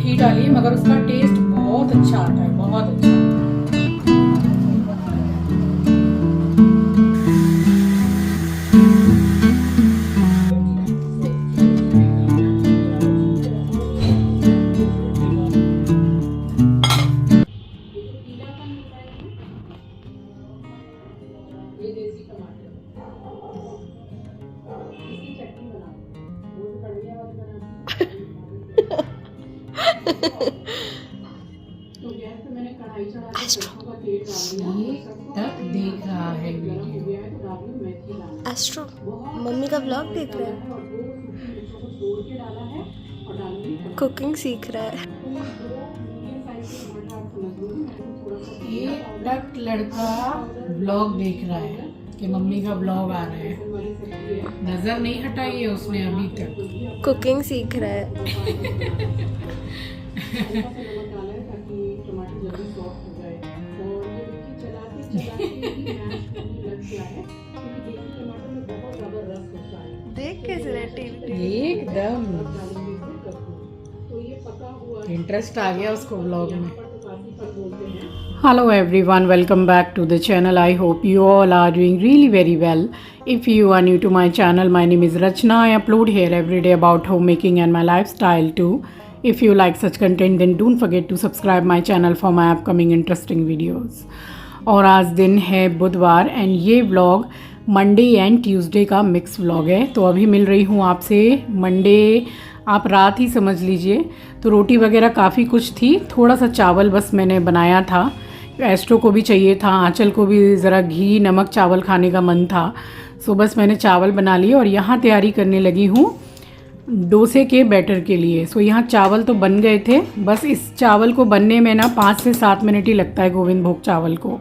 घी डालिए, मगर उसका टेस्ट बहुत अच्छा आता है, बहुत अच्छा। तक देख रहा है एस्ट्रो मम्मी का व्लॉग देख रहा है, कुकिंग सीख रहा है। ये तक लड़का व्लॉग देख रहा है कि मम्मी का व्लॉग आ रहा है, नजर नहीं हटाई है उसने अभी तक। कुकिंग सीख रहा है। देख कैसे रहती एकदम इंटरेस्ट आ गया उसको व्लॉग में। Hello everyone, welcome back to the channel. I hope you all are doing really very well. If you are new to my channel, my name is Rachna. I upload here every day about homemaking and my lifestyle too. If you like such content, then don't forget to subscribe my channel for my upcoming interesting videos. और आज दिन है बुधवार and ये vlog Monday and Tuesday का mix vlog है। तो अभी मिल रही हूँ आपसे मंडे, आप रात ही समझ लीजिए। तो रोटी वगैरह काफ़ी कुछ थी, थोड़ा सा चावल बस मैंने बनाया था, एस्ट्रो को भी चाहिए था, आंचल को भी ज़रा घी नमक चावल खाने का मन था। सो बस मैंने चावल बना लिए और यहाँ तैयारी करने लगी हूँ डोसे के बैटर के लिए। सो यहाँ चावल तो बन गए थे, बस इस चावल को बनने में ना 5 से 7 मिनट ही लगता है गोविंद भोग चावल को।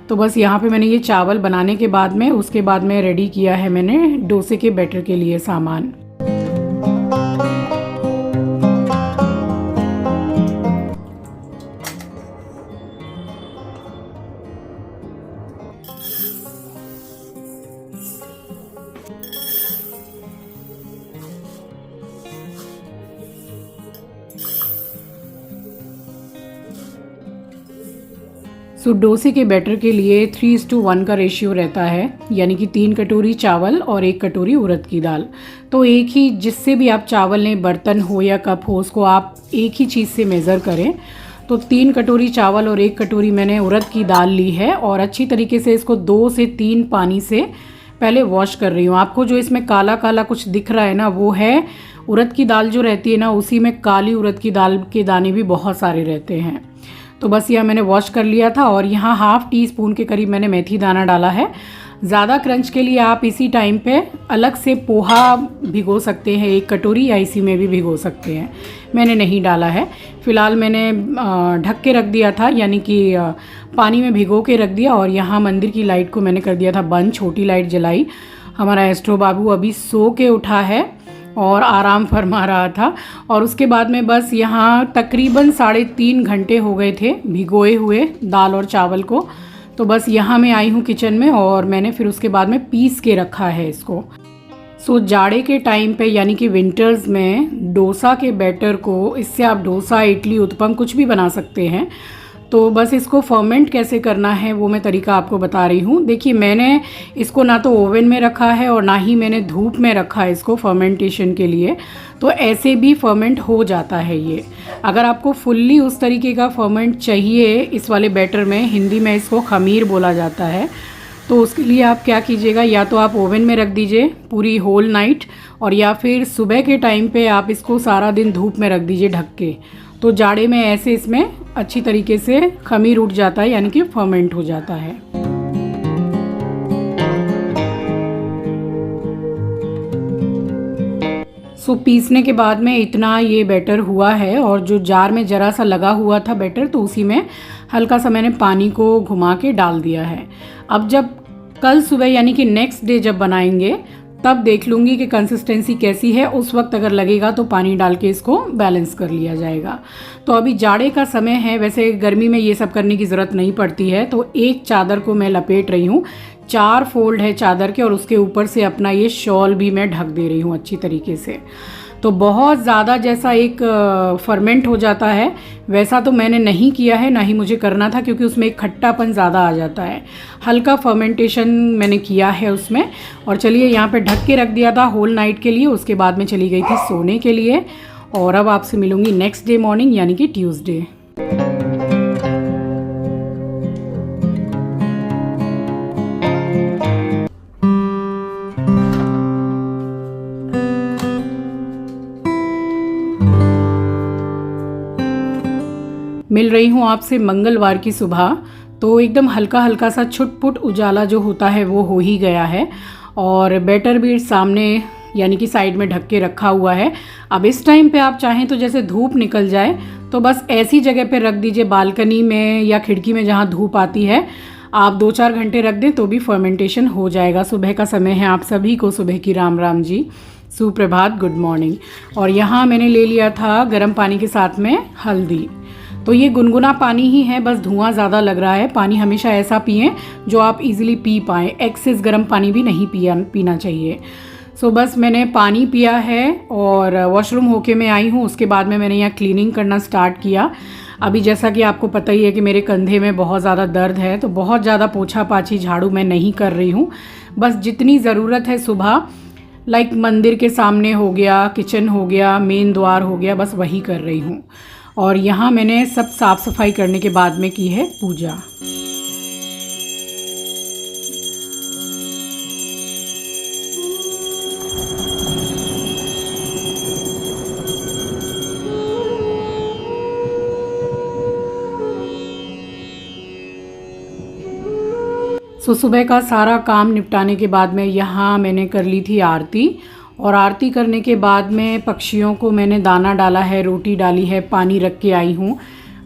तो बस यहाँ पे मैंने ये चावल बनाने के बाद में उसके बाद में रेडी किया है मैंने डोसे के बैटर के लिए सामान। सो डोसे के बैटर के लिए 3:1 का रेशियो रहता है, यानी कि 3 कटोरी चावल और 1 कटोरी उड़द की दाल। तो एक ही, जिससे भी आप चावल लें, बर्तन हो या कप हो, उसको आप एक ही चीज़ से मेज़र करें। तो 3 कटोरी चावल और 1 कटोरी मैंने उड़द की दाल ली है और अच्छी तरीके से इसको 2 से 3 पानी से पहले वॉश कर रही हूँ। आपको जो इसमें काला काला कुछ दिख रहा है ना, वो है उड़द की दाल जो रहती है ना, उसी में काली उड़द की दाल के दाने भी बहुत सारे रहते हैं। तो बस यह मैंने वॉश कर लिया था और यहाँ 1/2 टीस्पून के करीब मैंने मेथी दाना डाला है। ज़्यादा क्रंच के लिए आप इसी टाइम पे अलग से पोहा भिगो सकते हैं 1 कटोरी, या इसी में भी भिगो सकते हैं। मैंने नहीं डाला है, फ़िलहाल मैंने ढक के रख दिया था, यानी कि पानी में भिगो के रख दिया। और यहाँ मंदिर की लाइट को मैंने कर दिया था बंद, छोटी लाइट जलाई। हमारा एस्ट्रो बाबू अभी सो के उठा है और आराम फरमा रहा था। और उसके बाद में बस यहाँ तकरीबन 3.5 घंटे हो गए थे भिगोए हुए दाल और चावल को। तो बस यहाँ मैं आई हूँ किचन में और मैंने फिर उसके बाद में पीस के रखा है इसको। सो जाड़े के टाइम पे, यानी कि विंटर्स में डोसा के बैटर को, इससे आप डोसा, इडली, उत्पम कुछ भी बना सकते हैं। तो बस इसको फर्मेंट कैसे करना है वो मैं तरीका आपको बता रही हूँ। देखिए, मैंने इसको ना तो ओवन में रखा है और ना ही मैंने धूप में रखा है इसको फर्मेंटेशन के लिए। तो ऐसे भी फर्मेंट हो जाता है ये। अगर आपको फुल्ली उस तरीके का फर्मेंट चाहिए इस वाले बैटर में, हिंदी में इसको खमीर बोला जाता है, तो उसके लिए आप क्या कीजिएगा, या तो आप ओवन में रख दीजिए पूरी होल नाइट, और या फिर सुबह के टाइम पे आप इसको सारा दिन धूप में रख दीजिए ढक के। तो जाड़े में ऐसे इसमें अच्छी तरीके से खमीर उठ जाता है, यानी कि फर्मेंट हो जाता है। सो पीसने के बाद में इतना ये बैटर हुआ है, और जो जार में ज़रा सा लगा हुआ था बैटर, तो उसी में हल्का सा मैंने पानी को घुमा के डाल दिया है। अब जब कल सुबह, यानी कि नेक्स्ट डे जब बनाएंगे, तब देख लूँगी कि कंसिस्टेंसी कैसी है। उस वक्त अगर लगेगा तो पानी डाल के इसको बैलेंस कर लिया जाएगा। तो अभी जाड़े का समय है, वैसे गर्मी में ये सब करने की ज़रूरत नहीं पड़ती है। तो एक चादर को मैं लपेट रही हूँ, 4 फोल्ड है चादर के, और उसके ऊपर से अपना ये शॉल भी मैं ढक दे रही हूँ अच्छी तरीके से। तो बहुत ज़्यादा जैसा एक फर्मेंट हो जाता है वैसा तो मैंने नहीं किया है, ना ही मुझे करना था, क्योंकि उसमें एक खट्टापन ज़्यादा आ जाता है। हल्का फर्मेंटेशन मैंने किया है उसमें। और चलिए यहाँ पे ढक के रख दिया था होल नाइट के लिए, उसके बाद में चली गई थी सोने के लिए। और अब आपसे मिलूँगी नेक्स्ट डे मॉर्निंग यानी कि ट्यूसडे। मिल रही हूँ आपसे मंगलवार की सुबह। तो एकदम हल्का हल्का सा छुटपुट उजाला जो होता है वो हो ही गया है, और बैटर भी सामने यानी कि साइड में ढक के रखा हुआ है। अब इस टाइम पे आप चाहें तो जैसे धूप निकल जाए तो बस ऐसी जगह पे रख दीजिए, बालकनी में या खिड़की में जहाँ धूप आती है। आप 2-4 घंटे रख दें तो भी फर्मेंटेशन हो जाएगा। सुबह का समय है, आप सभी को सुबह की राम राम जी, सुप्रभात, गुड मॉर्निंग। और यहाँ मैंने ले लिया था गर्म पानी के साथ में हल्दी। तो ये गुनगुना पानी ही है, बस धुआं ज़्यादा लग रहा है। पानी हमेशा ऐसा पिएं जो आप इजीली पी पाएँ, एक्सेस गर्म पानी भी नहीं पीना चाहिए। सो बस मैंने पानी पिया है और वॉशरूम होके मैं आई हूँ। उसके बाद में मैंने यहाँ क्लीनिंग करना स्टार्ट किया। अभी जैसा कि आपको पता ही है कि मेरे कंधे में बहुत ज़्यादा दर्द है, तो बहुत ज़्यादा पोछा पाछी झाड़ू मैं नहीं कर रही हूँ। बस जितनी ज़रूरत है सुबह, लाइक मंदिर के सामने हो गया, किचन हो गया, मेन द्वार हो गया, बस वही कर रही हूँ। और यहाँ मैंने सब साफ़ सफाई करने के बाद में की है पूजा। सुबह का सारा काम निपटाने के बाद में यहाँ मैंने कर ली थी आरती। और आरती करने के बाद में पक्षियों को मैंने दाना डाला है, रोटी डाली है, पानी रख के आई हूँ।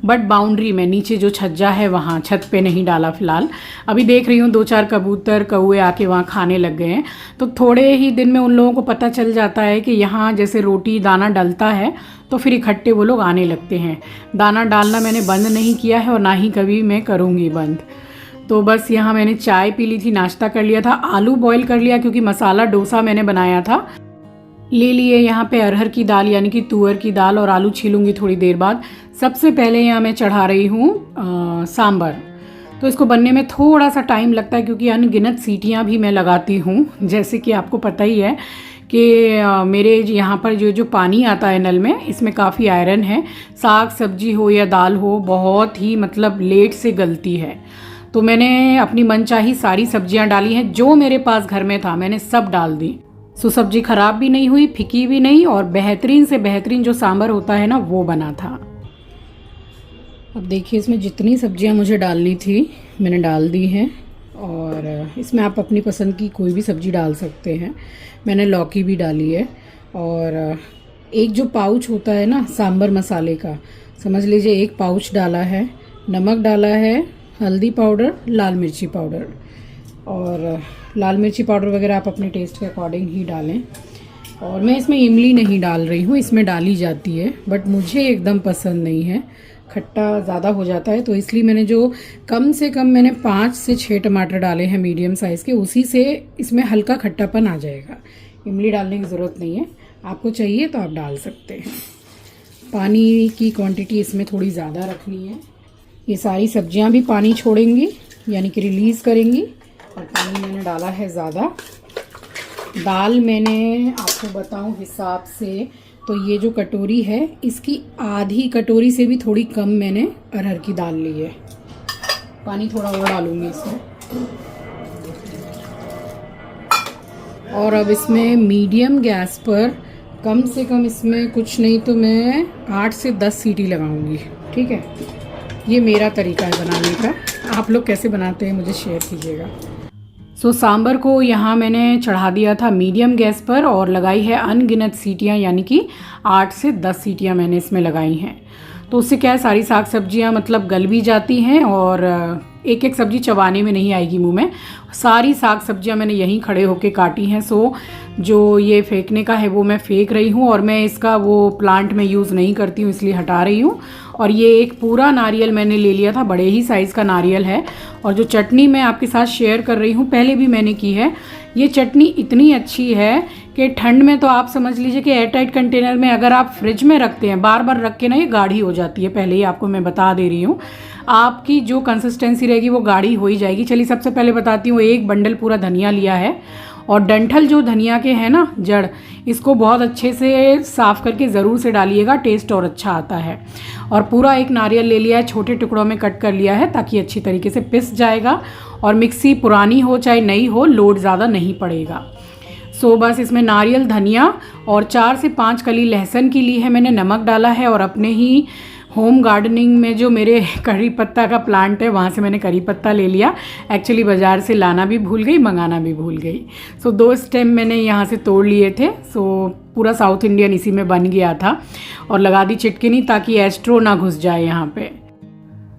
बट बाउंड्री में नीचे जो छज्जा है वहाँ, छत पे नहीं डाला फ़िलहाल। अभी देख रही हूँ 2-4 कबूतर कौए आके वहाँ खाने लग गए हैं। तो थोड़े ही दिन में उन लोगों को पता चल जाता है कि यहाँ जैसे रोटी दाना डलता है तो फिर इकट्ठे वो लोग आने लगते हैं। दाना डालना मैंने बंद नहीं किया है और ना ही कभी मैं करूँगी बंद। तो बस यहाँ मैंने चाय पी ली थी, नाश्ता कर लिया था, आलू बॉईल कर लिया क्योंकि मसाला डोसा मैंने बनाया था। ले लिए यहाँ पे अरहर की दाल यानी कि तुअर की दाल, और आलू छीलूंगी थोड़ी देर बाद। सबसे पहले यहाँ मैं चढ़ा रही हूँ सांभर। तो इसको बनने में थोड़ा सा टाइम लगता है क्योंकि अनगिनत सीटियाँ भी मैं लगाती हूँ। जैसे कि आपको पता ही है कि मेरे यहाँ पर जो पानी आता है नल में, इसमें काफ़ी आयरन है। साग सब्जी हो या दाल हो, बहुत ही मतलब लेट से गलती है। तो मैंने अपनी मनचाही सारी सब्जियां डाली हैं, जो मेरे पास घर में था मैंने सब डाल दी। सो सब्जी ख़राब भी नहीं हुई, फिकी भी नहीं, और बेहतरीन से बेहतरीन जो सांभर होता है ना वो बना था। अब देखिए इसमें जितनी सब्जियां मुझे डालनी थी मैंने डाल दी हैं, और इसमें आप अपनी पसंद की कोई भी सब्ज़ी डाल सकते हैं। मैंने लौकी भी डाली है, और एक जो पाउच होता है ना सांभर मसाले का, समझ लीजिए 1 पाउच डाला है। नमक डाला है, हल्दी पाउडर, लाल मिर्ची पाउडर, और लाल मिर्ची पाउडर वगैरह आप अपने टेस्ट के अकॉर्डिंग ही डालें। और मैं इसमें इमली नहीं डाल रही हूँ, इसमें डाली जाती है बट मुझे एकदम पसंद नहीं है, खट्टा ज़्यादा हो जाता है। तो इसलिए मैंने जो कम से कम मैंने 5 से 6 टमाटर डाले हैं मीडियम साइज़ के, उसी से इसमें हल्का खट्टापन आ जाएगा। इमली डालने की ज़रूरत नहीं है, आपको चाहिए तो आप डाल सकते हैं। पानी की क्वांटिटी इसमें थोड़ी ज़्यादा रखनी है। ये सारी सब्जियां भी पानी छोड़ेंगी यानी कि रिलीज़ करेंगी, और पानी मैंने डाला है ज़्यादा। दाल मैंने आपको बताऊं हिसाब से, तो ये जो कटोरी है इसकी आधी कटोरी से भी थोड़ी कम मैंने अरहर की दाल ली है। पानी थोड़ा और डालूंगी इसमें। और अब इसमें मीडियम गैस पर कम से कम इसमें कुछ नहीं तो मैं 8 से 10 सीटी लगाऊंगी। ठीक है, ये मेरा तरीका है बनाने का। आप लोग कैसे बनाते हैं मुझे शेयर कीजिएगा। सो सांभर को यहाँ मैंने चढ़ा दिया था मीडियम गैस पर, और लगाई है अनगिनत सीटियाँ, यानी कि 8 से 10 सीटियाँ मैंने इसमें लगाई हैं। तो उससे क्या है, सारी साग सब्जियाँ मतलब गल भी जाती हैं, और एक एक सब्जी चबाने में नहीं आएगी मुंह में। सारी साग सब्जियाँ मैंने यहीं खड़े होके काटी हैं। सो जो ये फेंकने का है वो मैं फेंक रही हूँ, और मैं इसका वो प्लांट में यूज़ नहीं करती हूँ इसलिए हटा रही हूँ। और ये एक पूरा नारियल मैंने ले लिया था, बड़े ही साइज़ का नारियल है। और जो चटनी मैं आपके साथ शेयर कर रही हूँ, पहले भी मैंने की है। ये चटनी इतनी अच्छी है कि ठंड में तो आप समझ लीजिए कि एयर टाइट कंटेनर में अगर आप फ्रिज में रखते हैं बार बार रख के ना, ये गाढ़ी हो जाती है। पहले ही आपको मैं बता दे रही हूँ, आपकी जो कंसिस्टेंसी रहेगी वो गाढ़ी हो ही जाएगी। चलिए सबसे पहले बताती हूँ, एक बंडल पूरा धनिया लिया है और डंठल जो धनिया के हैं ना, जड़, इसको बहुत अच्छे से साफ़ करके ज़रूर से डालिएगा, टेस्ट और अच्छा आता है। और पूरा एक नारियल ले लिया है, छोटे टुकड़ों में कट कर लिया है ताकि अच्छी तरीके से पिस जाएगा। और मिक्सी पुरानी हो चाहे नई हो, लोड ज़्यादा नहीं पड़ेगा। सो बस इसमें नारियल, धनिया और 4 से 5 कली लहसुन की ली है मैंने, नमक डाला है। और अपने ही होम गार्डनिंग में जो मेरे करी पत्ता का प्लांट है, वहाँ से मैंने करी पत्ता ले लिया। एक्चुअली बाज़ार से लाना भी भूल गई, मंगाना भी भूल गई। सो 2 स्टेम मैंने यहाँ से तोड़ लिए थे। सो पूरा साउथ इंडियन इसी में बन गया था। और लगा दी चिटकिनी ताकि एस्ट्रो ना घुस जाए यहाँ पे।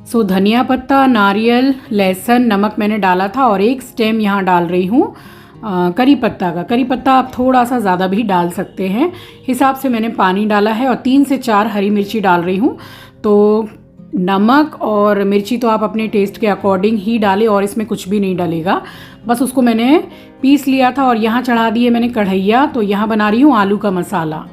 सो धनिया पत्ता, नारियल, लहसुन, नमक मैंने डाला था। और 1 स्टेम यहाँ डाल रही हूँ करी पत्ता का। करी पत्ता आप थोड़ा सा ज़्यादा भी डाल सकते हैं, हिसाब से मैंने पानी डाला है। और 3 से 4 हरी मिर्ची डाल रही हूँ। तो नमक और मिर्ची तो आप अपने टेस्ट के अकॉर्डिंग ही डालें, और इसमें कुछ भी नहीं डलेगा। बस उसको मैंने पीस लिया था। और यहाँ चढ़ा दिए मैंने कढ़ैया। तो यहाँ बना रही हूँ आलू का मसाला।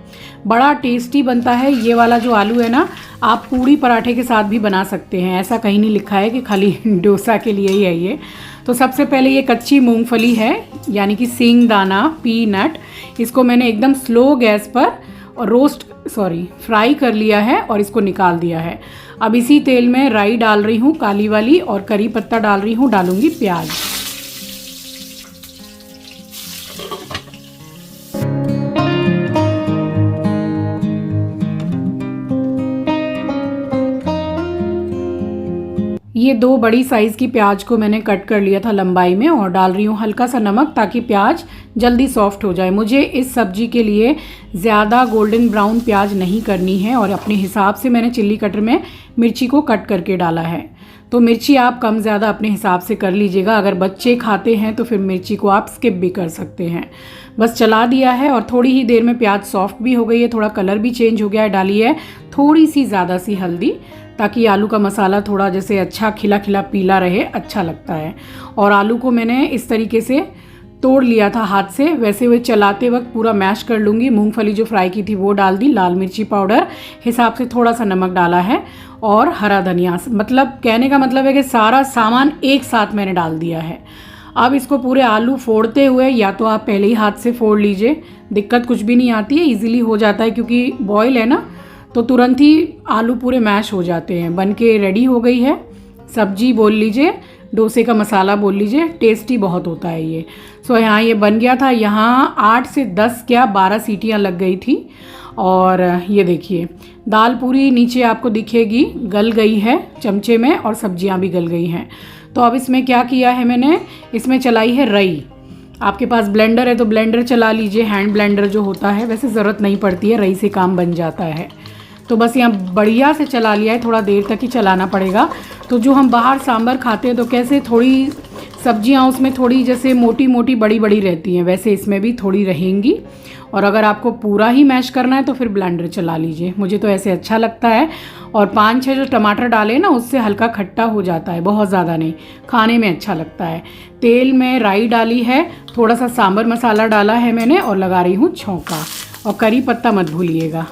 बड़ा टेस्टी बनता है ये वाला जो आलू है ना, आप पूड़ी पराठे के साथ भी बना सकते हैं। ऐसा कहीं नहीं लिखा है कि खाली डोसा के लिए ही है ये। तो सबसे पहले ये कच्ची मूंगफली है, यानी कि सींगदाना, पीनट, इसको मैंने एकदम स्लो गैस पर और फ्राई कर लिया है और इसको निकाल दिया है। अब इसी तेल में राई डाल रही हूँ काली वाली, और करी पत्ता डाल रही हूँ, डालूंगी प्याज। ये 2 बड़ी साइज़ की प्याज को मैंने कट कर लिया था लंबाई में, और डाल रही हूँ हल्का सा नमक ताकि प्याज जल्दी सॉफ्ट हो जाए। मुझे इस सब्जी के लिए ज़्यादा गोल्डन ब्राउन प्याज नहीं करनी है। और अपने हिसाब से मैंने चिल्ली कटर में मिर्ची को कट करके डाला है। तो मिर्ची आप कम ज़्यादा अपने हिसाब से कर लीजिएगा। अगर बच्चे खाते हैं तो फिर मिर्ची को आप स्किप भी कर सकते हैं। बस चला दिया है और थोड़ी ही देर में प्याज सॉफ्ट भी हो गई है, थोड़ा कलर भी चेंज हो गया है। डाली है थोड़ी सी ज़्यादा सी हल्दी, ताकि आलू का मसाला थोड़ा जैसे अच्छा खिला खिला पीला रहे, अच्छा लगता है। और आलू को मैंने इस तरीके से तोड़ लिया था हाथ से, वैसे हुए चलाते वक्त पूरा मैश कर लूँगी। मूंगफली जो फ्राई की थी वो डाल दी, लाल मिर्ची पाउडर हिसाब से थोड़ा सा नमक डाला है, और हरा धनिया। मतलब कहने का मतलब है कि सारा सामान एक साथ मैंने डाल दिया है। अब इसको पूरे आलू फोड़ते हुए, या तो आप पहले ही हाथ से फोड़ लीजिए, दिक्कत कुछ भी नहीं आती है, ईजिली हो जाता है क्योंकि बॉयल है ना, तो तुरंत ही आलू पूरे मैश हो जाते हैं। बन के रेडी हो गई है सब्जी, बोल लीजिए डोसे का मसाला बोल लीजिए, टेस्टी बहुत होता है ये। सो यहाँ ये बन गया था। यहाँ 8 से 10 क्या 12 सीटियाँ लग गई थी। और ये देखिए दाल पूरी नीचे आपको दिखेगी गल गई है चमचे में, और सब्जियाँ भी गल गई हैं। तो अब इसमें क्या किया है मैंने, इसमें चलाई है रई। आपके पास ब्लेंडर है तो ब्लेंडर चला लीजिए, हैंड ब्लेंडर जो होता है, वैसे ज़रूरत नहीं पड़ती है, रई से काम बन जाता है। तो बस यहाँ बढ़िया से चला लिया है, थोड़ा देर तक ही चलाना पड़ेगा। तो जो हम बाहर सांभर खाते हैं तो कैसे थोड़ी सब्जियाँ उसमें थोड़ी जैसे मोटी मोटी बड़ी बड़ी रहती हैं, वैसे इसमें भी थोड़ी रहेंगी। और अगर आपको पूरा ही मैश करना है तो फिर ब्लेंडर चला लीजिए, मुझे तो ऐसे अच्छा लगता है। और 5-6 जो टमाटर डाले ना, उससे हल्का खट्टा हो जाता है, बहुत ज़्यादा नहीं, खाने में अच्छा लगता है। तेल में राई डाली है, थोड़ा सा सांभर मसाला डाला है मैंने, और लगा रही हूँ छौंका। और करी पत्ता मत भूलिएगा।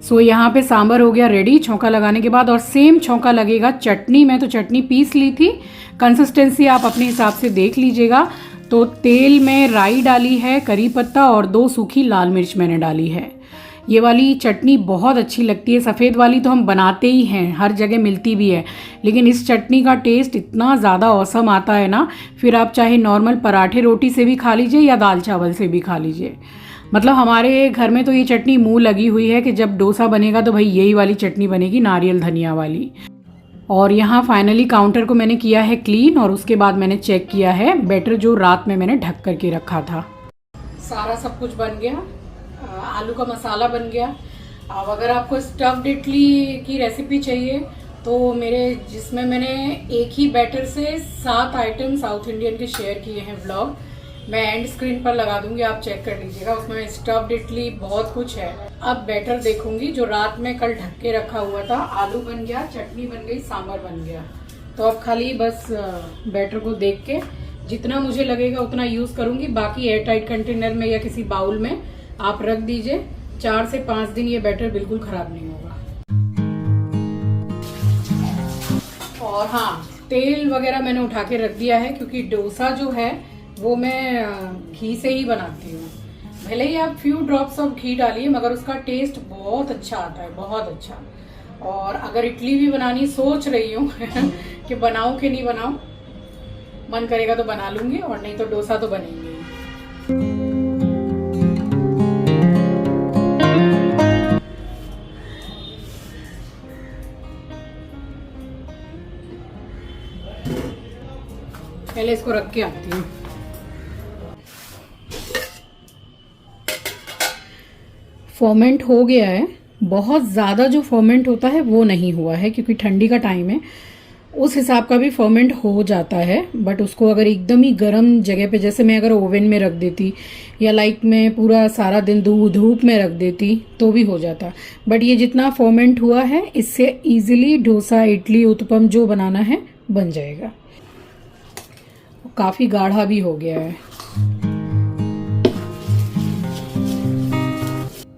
सो यहाँ पे सांभर हो गया रेडी छौंका लगाने के बाद। और सेम छौंका लगेगा चटनी में, तो चटनी पीस ली थी, कंसिस्टेंसी आप अपने हिसाब से देख लीजिएगा। तो तेल में राई डाली है, करी पत्ता और 2 सूखी लाल मिर्च मैंने डाली है। ये वाली चटनी बहुत अच्छी लगती है। सफ़ेद वाली तो हम बनाते ही हैं, हर जगह मिलती भी है, लेकिन इस चटनी का टेस्ट इतना ज़्यादा औसम आता है ना, फिर आप चाहे नॉर्मल पराठे रोटी से भी खा लीजिए या दाल चावल से भी खा लीजिए। मतलब हमारे घर में तो ये चटनी मुंह लगी हुई है कि जब डोसा बनेगा तो भाई यही वाली चटनी बनेगी, नारियल धनिया वाली। और यहाँ फाइनली काउंटर को मैंने किया है क्लीन, और उसके बाद मैंने चेक किया है बैटर जो रात में मैंने ढक करके रखा था। सारा सब कुछ बन गया, आलू का मसाला बन गया। अब अगर आपको स्टफ्ड इडली की रेसिपी चाहिए तो जिसमें मैंने एक ही बैटर से 7 आइटम साउथ इंडियन के शेयर किए हैं व्लॉग, मैं एंड स्क्रीन पर लगा दूंगी, आप चेक कर लीजिएगा। उसमें स्टफ्ड इडली बहुत कुछ है। अब बैटर देखूंगी, जो रात में कल ढक के रखा हुआ था, आलू बन गया, चटनी बन गई, सांभर बन गया। तो अब खाली बस बैटर को देख के जितना मुझे लगेगा उतना यूज करूंगी। बाकी एयर टाइट कंटेनर में या किसी बाउल में आप रख दीजिए। 4 से 5 दिन ये बैटर बिल्कुल खराब नहीं होगा। और हाँ, तेल वगैरह मैंने उठा के रख दिया है, क्योंकि डोसा जो है वो मैं घी से ही बनाती हूँ। भले ही आप फ्यू ड्रॉप्स ऑफ घी डालिए, मगर उसका टेस्ट बहुत अच्छा आता है, बहुत अच्छा। और अगर इडली भी बनानी सोच रही हूँ कि बनाऊं कि नहीं बनाऊं, मन करेगा तो बना लूंगी, और नहीं तो डोसा तो बनेंगे। पहले इसको रख के आती हूँ। फर्मेंट हो गया है, बहुत ज़्यादा जो फर्मेंट होता है वो नहीं हुआ है, क्योंकि ठंडी का टाइम है, उस हिसाब का भी फर्मेंट हो जाता है। बट उसको अगर एकदम ही गर्म जगह पे, जैसे मैं अगर ओवन में रख देती या लाइक मैं पूरा सारा दिन धूप में रख देती तो भी हो जाता। बट ये जितना फर्मेंट हुआ है, इससे इजीली डोसा, इडली, उत्पम जो बनाना है बन जाएगा। काफ़ी गाढ़ा भी हो गया है।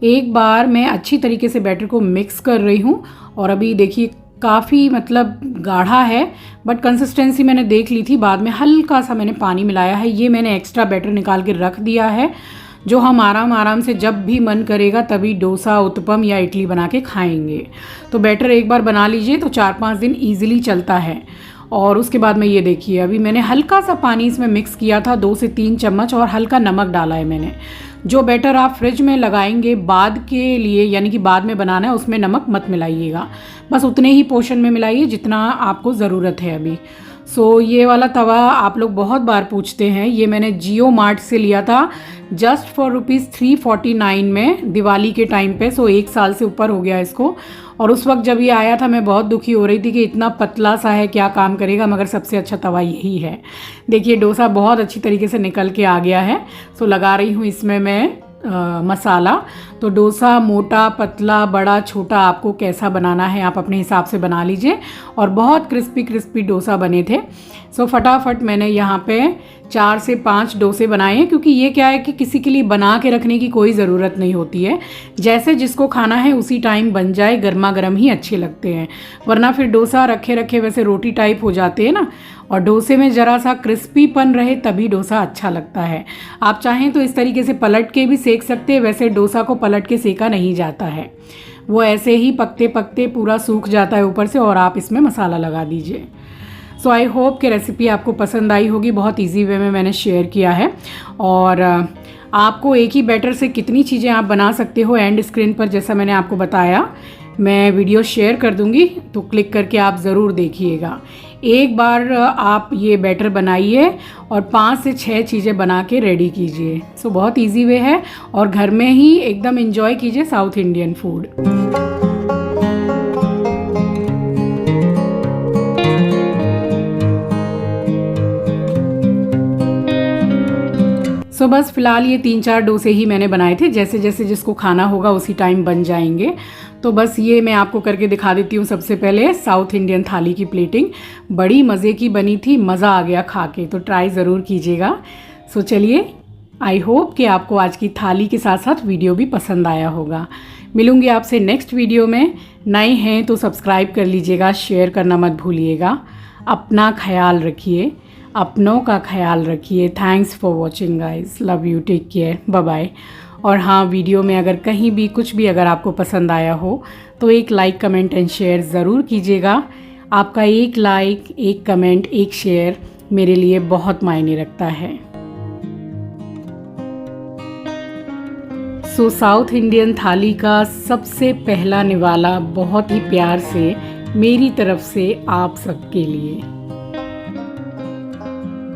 एक बार मैं अच्छी तरीके से बैटर को मिक्स कर रही हूँ, और अभी देखिए काफ़ी मतलब गाढ़ा है, बट कंसिस्टेंसी मैंने देख ली थी। बाद में हल्का सा मैंने पानी मिलाया है। ये मैंने एक्स्ट्रा बैटर निकाल के रख दिया है, जो हम आराम से जब भी मन करेगा तभी डोसा, उत्पम या इडली बना के खाएंगे। तो बैटर एक बार बना लीजिए तो 4-5 दिन ईजिली चलता है। और उसके बाद में ये देखिए, अभी मैंने हल्का सा पानी इसमें मिक्स किया था, 2 से 3 चम्मच, और हल्का नमक डाला है मैंने। जो बैटर आप फ्रिज में लगाएंगे बाद के लिए, यानी कि बाद में बनाना है, उसमें नमक मत मिलाइएगा। बस उतने ही पोर्शन में मिलाइए जितना आपको ज़रूरत है अभी। सो ये वाला तवा आप लोग बहुत बार पूछते हैं। ये मैंने जियो मार्ट से लिया था जस्ट फॉर ₹349 में, दिवाली के टाइम पे। सो 1 साल से ऊपर हो गया इसको। और उस वक्त जब ये आया था मैं बहुत दुखी हो रही थी कि इतना पतला सा है, क्या काम करेगा, मगर सबसे अच्छा तवा यही है। देखिए डोसा बहुत अच्छी तरीके से निकल के आ गया है। सो लगा रही हूँ इसमें मैं मसाला। तो डोसा मोटा, पतला, बड़ा, छोटा, आपको कैसा बनाना है आप अपने हिसाब से बना लीजिए। और बहुत क्रिस्पी डोसा बने थे। सो फटाफट मैंने यहाँ पे 4 से 5 डोसे बनाए हैं, क्योंकि ये क्या है कि किसी के लिए बना के रखने की कोई ज़रूरत नहीं होती है। जैसे जिसको खाना है उसी टाइम बन जाए, गर्मा गर्म ही अच्छे लगते हैं। वरना फिर डोसा रखे रखे वैसे रोटी टाइप हो जाते हैं ना। और डोसे में ज़रा सा क्रिस्पीपन रहे तभी डोसा अच्छा लगता है। आप चाहें तो इस तरीके से पलट के भी सेक सकते हैं। वैसे डोसा को पलट के सेका नहीं जाता है, वो ऐसे ही पकते पकते पूरा सूख जाता है ऊपर से। और आप इसमें मसाला लगा दीजिए। सो आई होप कि रेसिपी आपको पसंद आई होगी। बहुत इजी वे में मैंने शेयर किया है। और आपको एक ही बैटर से कितनी चीज़ें आप बना सकते हो, एंड स्क्रीन पर जैसा मैंने आपको बताया मैं वीडियो शेयर कर दूंगी, तो क्लिक करके आप ज़रूर देखिएगा। एक बार आप ये बैटर बनाइए और 5 से 6 चीज़ें बना के रेडी कीजिए। सो बहुत इजी वे है, और घर में ही एकदम एंजॉय कीजिए साउथ इंडियन फूड। सो बस फिलहाल ये 3-4 डोसे ही मैंने बनाए थे। जैसे जैसे जिसको खाना होगा उसी टाइम बन जाएंगे। तो बस ये मैं आपको करके दिखा देती हूँ। सबसे पहले साउथ इंडियन थाली की प्लेटिंग बड़ी मज़े की बनी थी, मज़ा आ गया खा के। तो ट्राई ज़रूर कीजिएगा। सो चलिए, आई होप कि आपको आज की थाली के साथ साथ वीडियो भी पसंद आया होगा। मिलूंगी आपसे नेक्स्ट वीडियो में। नए हैं तो सब्सक्राइब कर लीजिएगा, शेयर करना मत भूलिएगा। अपना ख्याल रखिए, अपनों का ख्याल रखिए। Thanks for watching guys, love you, take care, bye bye. और हाँ, वीडियो में अगर कहीं भी कुछ भी अगर आपको पसंद आया हो तो एक लाइक, कमेंट एंड शेयर ज़रूर कीजिएगा। आपका एक लाइक, एक कमेंट, एक शेयर मेरे लिए बहुत मायने रखता है। सो साउथ इंडियन थाली का सबसे पहला निवाला बहुत ही प्यार से मेरी तरफ से आप सबके लिए।